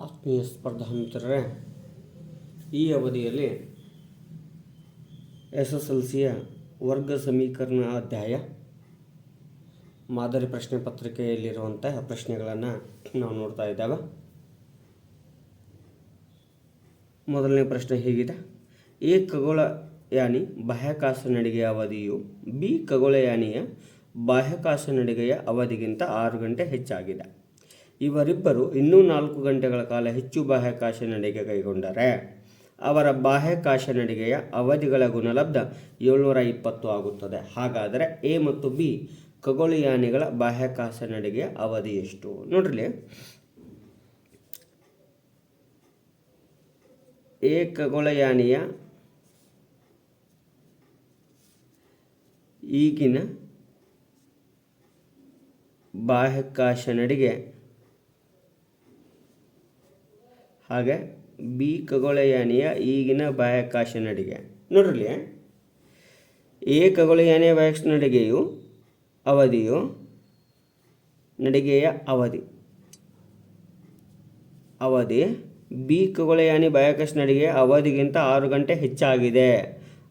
ಆತ್ಮೀಯ ಸ್ಪರ್ಧಾ ಮಿತ್ರರೇ, ಈ ಅವಧಿಯಲ್ಲಿ SSLCಯ ವರ್ಗ ಸಮೀಕರಣ ಅಧ್ಯಾಯ ಮಾದರಿ ಪ್ರಶ್ನೆ ಪತ್ರಿಕೆಯಲ್ಲಿರುವಂತಹ ಪ್ರಶ್ನೆಗಳನ್ನು ನಾವು ನೋಡ್ತಾ ಇದ್ದೇವೆ. ಮೊದಲನೇ ಪ್ರಶ್ನೆ ಹೀಗಿದೆ: ಎ ಖಗೋಳಯಾನಿ ಬಾಹ್ಯಾಕಾಶ ನಡಿಗೆಯ ಅವಧಿಯು ಬಿ ಖಗೋಳಯಾನಿಯ ಬಾಹ್ಯಾಕಾಶ ನಡಿಗೆಯ ಅವಧಿಗಿಂತ 6 ಗಂಟೆ ಹೆಚ್ಚಾಗಿದೆ. ಇವರಿಬ್ಬರು ಇನ್ನೂ 4 ಗಂಟೆಗಳ ಕಾಲ ಹೆಚ್ಚು ಬಾಹ್ಯಾಕಾಶ ನಡಿಗೆ ಕೈಗೊಂಡರೆ ಅವರ ಬಾಹ್ಯಾಕಾಶ ನಡಿಗೆಯ ಅವಧಿಗಳ ಗುಣಲಬ್ಧ 720 ಆಗುತ್ತದೆ. ಹಾಗಾದರೆ ಎ ಮತ್ತು ಬಿ ಖಗೋಳಯಾನಿಗಳ ಬಾಹ್ಯಾಕಾಶ ನಡಿಗೆಯ ಅವಧಿ ಎಷ್ಟು? ನೋಡ್ರಿ, ಎ ಖಗೋಳಯಾನಿಯ ಈಗಿನ ಬಾಹ್ಯಾಕಾಶ ನಡಿಗೆ ಹಾಗೆ ಬಿ ಖಗೋಳಯಾನಿಯ ಈಗಿನ ಬಾಹ್ಯಾಕಾಶ ನಡಿಗೆ. ನೋಡ್ರಿ, ಎ ಖಗೋಳಯಾನಿಯ ಬಾಹ್ಯಾಕಾಶ ನಡಿಗೆಯ ಅವಧಿ ಬಿ ಖಗೋಳಯಾನಿ ಬಾಹ್ಯಾಕಾಶ ನಡಿಗೆಯ ಅವಧಿಗಿಂತ 6 ಗಂಟೆ ಹೆಚ್ಚಾಗಿದೆ.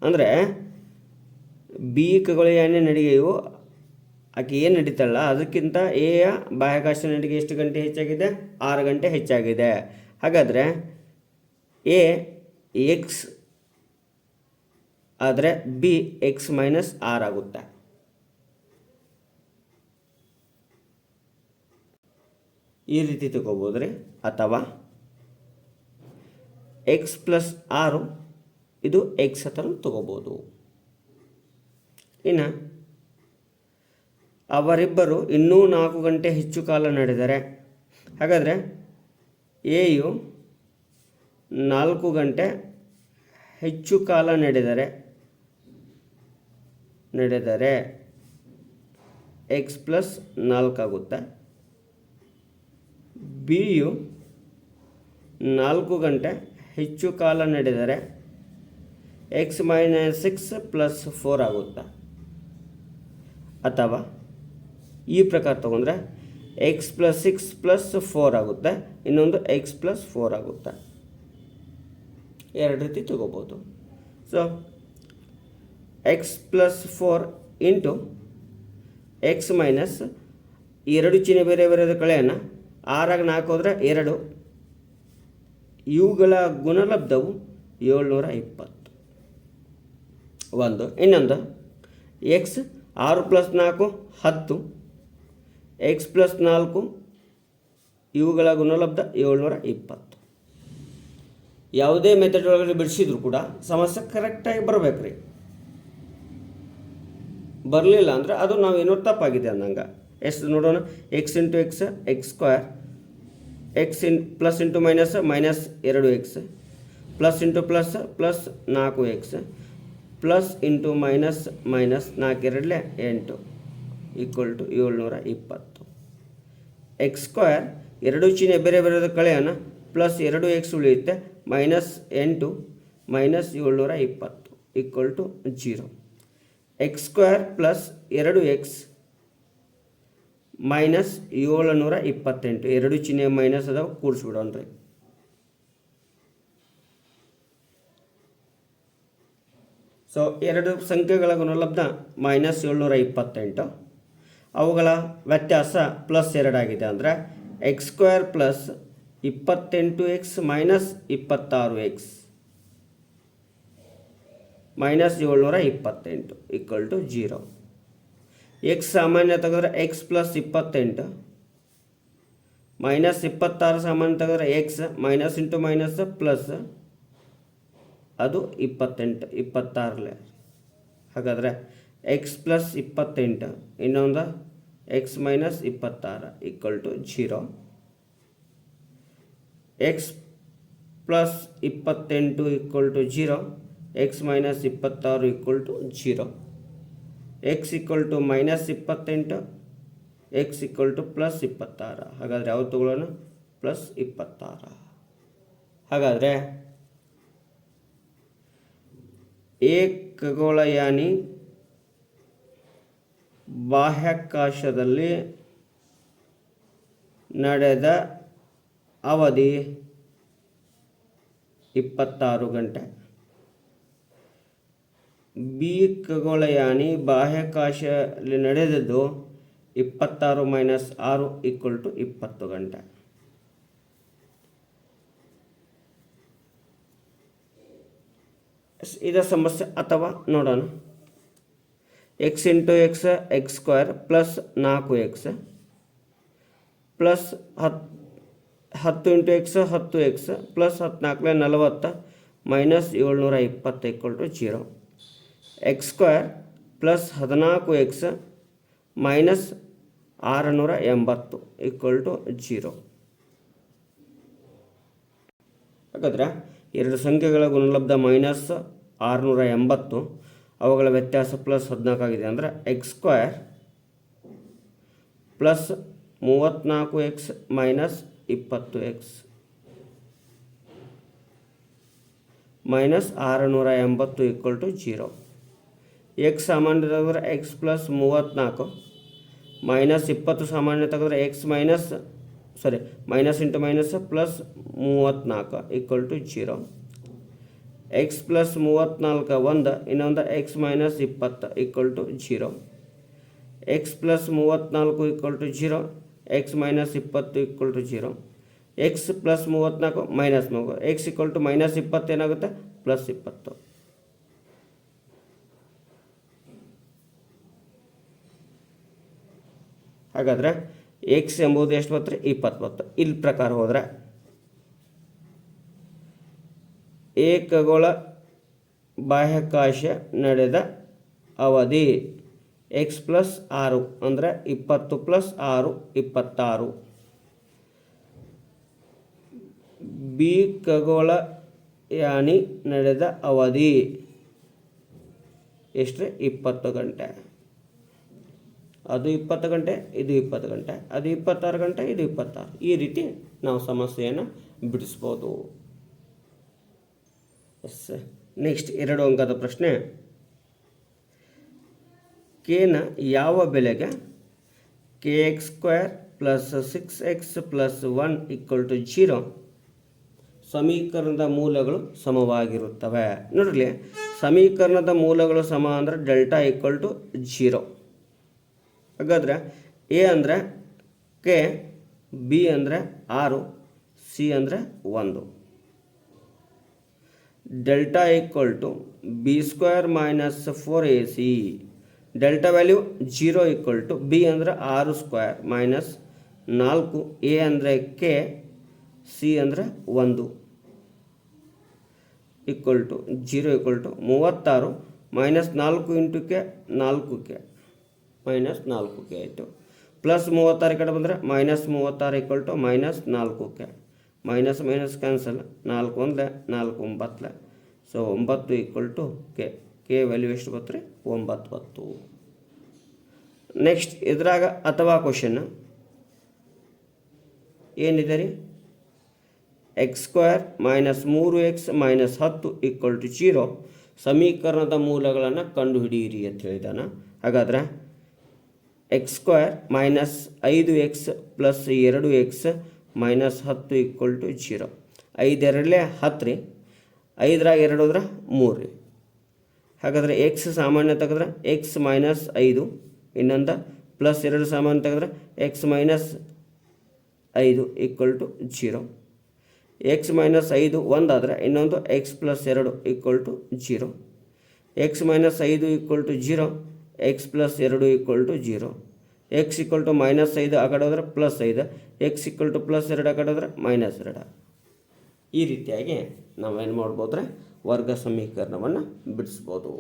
ಅಂದರೆ ಬಿ ಖಗೋಳಯಾನಿ ನಡಿಗೆಯು ಆಕೆ ಏನು ನಡೀತಾಳಲ್ಲ ಅದಕ್ಕಿಂತ ಎಯ ಬಾಹ್ಯಾಕಾಶ ನಡಿಗೆ ಎಷ್ಟು ಗಂಟೆ ಹೆಚ್ಚಾಗಿದೆ? 6 ಗಂಟೆ ಹೆಚ್ಚಾಗಿದೆ. ಹಾಗಾದರೆ ಎ ಎಕ್ಸ್ ಆದರೆ ಬಿ ಎಕ್ಸ್ ಮೈನಸ್ ಆರ್ ಆಗುತ್ತೆ. ಈ ರೀತಿ ತಗೋಬೋದ್ರಿ. ಅಥವಾ ಎಕ್ಸ್ ಪ್ಲಸ್ ಆರು ಇದು ಎಕ್ಸ್ ಹತ್ರ ತಗೋಬೋದು. ಇನ್ನು ಅವರಿಬ್ಬರು ಇನ್ನೂ 4 ಗಂಟೆ ಹೆಚ್ಚು ಕಾಲ ನಡೆದರೆ, ಹಾಗಾದರೆ ಎಯು 4 ಗಂಟೆ ಹೆಚ್ಚು ಕಾಲ ನಡೆದರೆ ಎಕ್ಸ್ ಪ್ಲಸ್ 4 ಆಗುತ್ತೆ. ಬಿಯು 4 ಗಂಟೆ ಹೆಚ್ಚು ಕಾಲ ನಡೆದರೆ ಎಕ್ಸ್ ಮೈನಸ್ 6 ಪ್ಲಸ್ 4 ಆಗುತ್ತೆ. ಅಥವಾ ಈ ಪ್ರಕಾರ ತಗೊಂಡ್ರೆ ಎಕ್ಸ್ ಪ್ಲಸ್ 6 ಪ್ಲಸ್ 4 ಆಗುತ್ತೆ, ಇನ್ನೊಂದು ಎಕ್ಸ್ ಪ್ಲಸ್ 4 ಆಗುತ್ತೆ. ಎರಡು ರೀತಿ ತಗೋಬೋದು. So X plus 4 into X minus ಎರಡು ಚಿಹ್ನೆ ಬೇರೆ ಬೇರೆ ಕಳೆಯನ್ನು 6 4 ಹೋದರೆ 2, ಇವುಗಳ ಗುಣಲಬ್ಧವು 720. ಒಂದು. ಇನ್ನೊಂದು ಎಕ್ಸ್ 6 ಪ್ಲಸ್ 4 10, ಎಕ್ಸ್ ಪ್ಲಸ್ 4 ಇವುಗಳ ಗುಣಲಬ್ಧ 720. ಯಾವುದೇ ಮೆಥಡ್ ಒಳಗಡೆ ಬಿಡಿಸಿದ್ರು ಕೂಡ ಸಮಸ್ಯೆ ಕರೆಕ್ಟಾಗಿ ಬರಬೇಕು ರೀ. ಬರಲಿಲ್ಲ ಅಂದರೆ ಅದು ನಾವೇನೋ ತಪ್ಪಾಗಿದೆ ಅಂದಂಗೆ. ಎಷ್ಟು ನೋಡೋಣ. X into x x square, x plus into minus 2x, plus into plus 4x, plus into minus 4 2 8 equal to 720. X square ಎರಡು ಚಿಹ್ನೆ ಬೇರೆ ಬೇರೆ ಕಳೆಯೋಣ, ಪ್ಲಸ್ 2x ಉಳಿಯುತ್ತೆ, minus 8 minus 720 equal to 0. X square plus 2x minus 728, ಎರಡು ಚಿಹ್ನೆ minus ಅದಾವ, ಕೂಡಿಸ್ಬಿಡೋಣ್ರಿ. So ಎರಡು ಸಂಖ್ಯೆಗಳ ಗುಣಲಬ್ಧ ಮೈನಸ್ 728, ಅವುಗಳ ವ್ಯತ್ಯಾಸ ಪ್ಲಸ್ 2 ಆಗಿದೆ. ಅಂದರೆ x square plus 28x minus 26x minus 728 equal to 0. X ಸಾಮಾನ್ಯ ತೆಗೆದ್ರೆ ಎಕ್ಸ್ ಪ್ಲಸ್ 28 ಮೈನಸ್ 26 ಸಾಮಾನ್ಯ ತೆಗೆದ್ರೆ x minus into minus plus ಅದು 28 26. ಹಾಗಾದರೆ ಎಕ್ಸ್ ಪ್ಲಸ್ 28 ಇನ್ನೊಂದು x minus 26 equal to 0. X plus 28 equal to 0, x minus 26 equal to 0. X equal to minus 28, x equal to plus 26. ಹಾಗಾದರೆ ಯಾವ್ದು ತಗೊಳ್ಳೋಣ? ಪ್ಲಸ್ 26. ಹಾಗಾದರೆ A ಖಗೋಳಯಾನಿ ಬಾಹ್ಯಾಕಾಶದಲ್ಲಿ ನಡೆದ ಅವಧಿ 26 ಗಂಟೆ. ಬಿ ಖಗೋಳಯಾನಿ ಬಾಹ್ಯಾಕಾಶದಲ್ಲಿ ನಡೆದದ್ದು 26 - 6 = 20 ಗಂಟೆ. ಇದರ ಸಮಸ್ಯೆ ಅಥವಾ ನೋಡೋಣ. x × x x² plus 4x plus 10 × x 10x plus 14 40 minus 720 0. x² plus 14x minus 680 0. ಹಾಗಾದರೆ ಎರಡು ಸಂಖ್ಯೆಗಳ ಗುಣಲಬ್ಧ ಮೈನಸ್ 680, ಅವುಗಳ ವ್ಯತ್ಯಾಸ ಪ್ಲಸ್ 14 ಆಗಿದೆ. ಅಂದರೆ x² plus 34x minus 20x minus 680 0. x ಸಾಮಾನ್ಯ ತೆಗೆದ್ರೆ x ಪ್ಲಸ್ 34 ಮೈನಸ್ 20 ಸಾಮಾನ್ಯ ತೆಗೆದ್ರೆ x minus into minus plus 34 0. x plus 34 1, ಇನ್ನೊಂದು x minus 20 0. x plus 34 0, x minus 20 0. x plus 34 minus 3, x minus 20 ಏನಾಗುತ್ತೆ ಪ್ಲಸ್ 20. ಹಾಗಾದರೆ x ಎಂಬುದು ಎಷ್ಟು ಬರ್ತದೆ 20. ಇಲ್ಲಿ ಪ್ರಕಾರ ಹೋದರೆ ಎ ಖಗೋಳ ಬಾಹ್ಯಾಕಾಶ ನಡೆದ ಅವಧಿ x ಪ್ಲಸ್ 6 ಅಂದರೆ 20 ಪ್ಲಸ್ 6 26. ಬಿ ಖಗೋಳಯಾನಿ ನಡೆದ ಅವಧಿ ಎಷ್ಟು 20 ಗಂಟೆ. ಅದು 20 ಗಂಟೆ, ಇದು 20 ಗಂಟೆ, ಅದು 26 ಗಂಟೆ, ಇದು 26. ಈ ರೀತಿ ನಾವು ಸಮಸ್ಯೆಯನ್ನು ಬಿಡಿಸ್ಬೋದು. ನೆಕ್ಸ್ಟ್ 2 ಅಂಕದ ಪ್ರಶ್ನೆ. ಕೆನ ಯಾವ ಬೆಲೆಗೆ kx² ಪ್ಲಸ್ 6x ಪ್ಲಸ್ 1 = 0 ಸಮೀಕರಣದ ಮೂಲಗಳು ಸಮವಾಗಿರುತ್ತವೆ. ನೋಡ್ರಿ, ಸಮೀಕರಣದ ಮೂಲಗಳು ಸಮ ಅಂದರೆ ಡೆಲ್ಟಾ = 0. ಹಾಗಾದರೆ ಎ ಅಂದರೆ ಕೆ, ಬಿ ಅಂದರೆ 6, ಸಿ ಅಂದರೆ 1. Delta b² minus 4ac. Delta value 0 B ಅಂದರೆ 6² ಮೈನಸ್ 4, ಎ ಅಂದರೆ ಕೆ, ಸಿ ಅಂದರೆ 1 0 36 minus 4 into K 4k minus 4k ಆಯಿತು. ಪ್ಲಸ್ 36 ಕಡೆ ಬಂದರೆ minus 36 minus 4k. Minus minus cancel, 4 1 4 9. So 9 K. K value ಎಷ್ಟು ಬರ್ತದೆ 9. ನೆಕ್ಸ್ಟ್ ಇದ್ರಾಗ ಅಥವಾ ಕ್ವಶನ್ ಏನಿದೆ ರೀ, x² ಮೈನಸ್ 3x ಮೈನಸ್ 10 = 0 ಸಮೀಕರಣದ ಮೂಲಗಳನ್ನು ಕಂಡುಹಿಡಿಯಿರಿ ಅಂತ ಹೇಳಿದಾನ. ಹಾಗಾದರೆ x² minus 5x plus 2x minus 10 = 0. 5 2 10 ರೀ, 5 2 ಹೋದ್ರೆ 3 ರೀ. ಹಾಗಾದರೆ x ಸಾಮಾನ್ಯ ತೆಗೆದ್ರೆ x ಮೈನಸ್ 5, ಇನ್ನೊಂದು ಪ್ಲಸ್ 2 ಸಾಮಾನ್ಯ ತೆಗೆದ್ರೆ x ಮೈನಸ್ 5 = 0. x ಮೈನಸ್ 5 1 ಆದರೆ ಇನ್ನೊಂದು x plus 2 = 0. x minus 5 = 0, x plus 2 = 0. x minus 5 ಆ ಕಡೆ ಹೋದರೆ ಪ್ಲಸ್ 5, x ಪ್ಲಸ್ 2 ಆ ಕಡೆ ಹೋದರೆ ಮೈನಸ್ 2. ಈ ರೀತಿಯಾಗಿ ನಾವೇನು ಮಾಡ್ಬೋದ್ರೆ ವರ್ಗ ಸಮೀಕರಣವನ್ನು ಬಿಡಿಸ್ಬೋದು.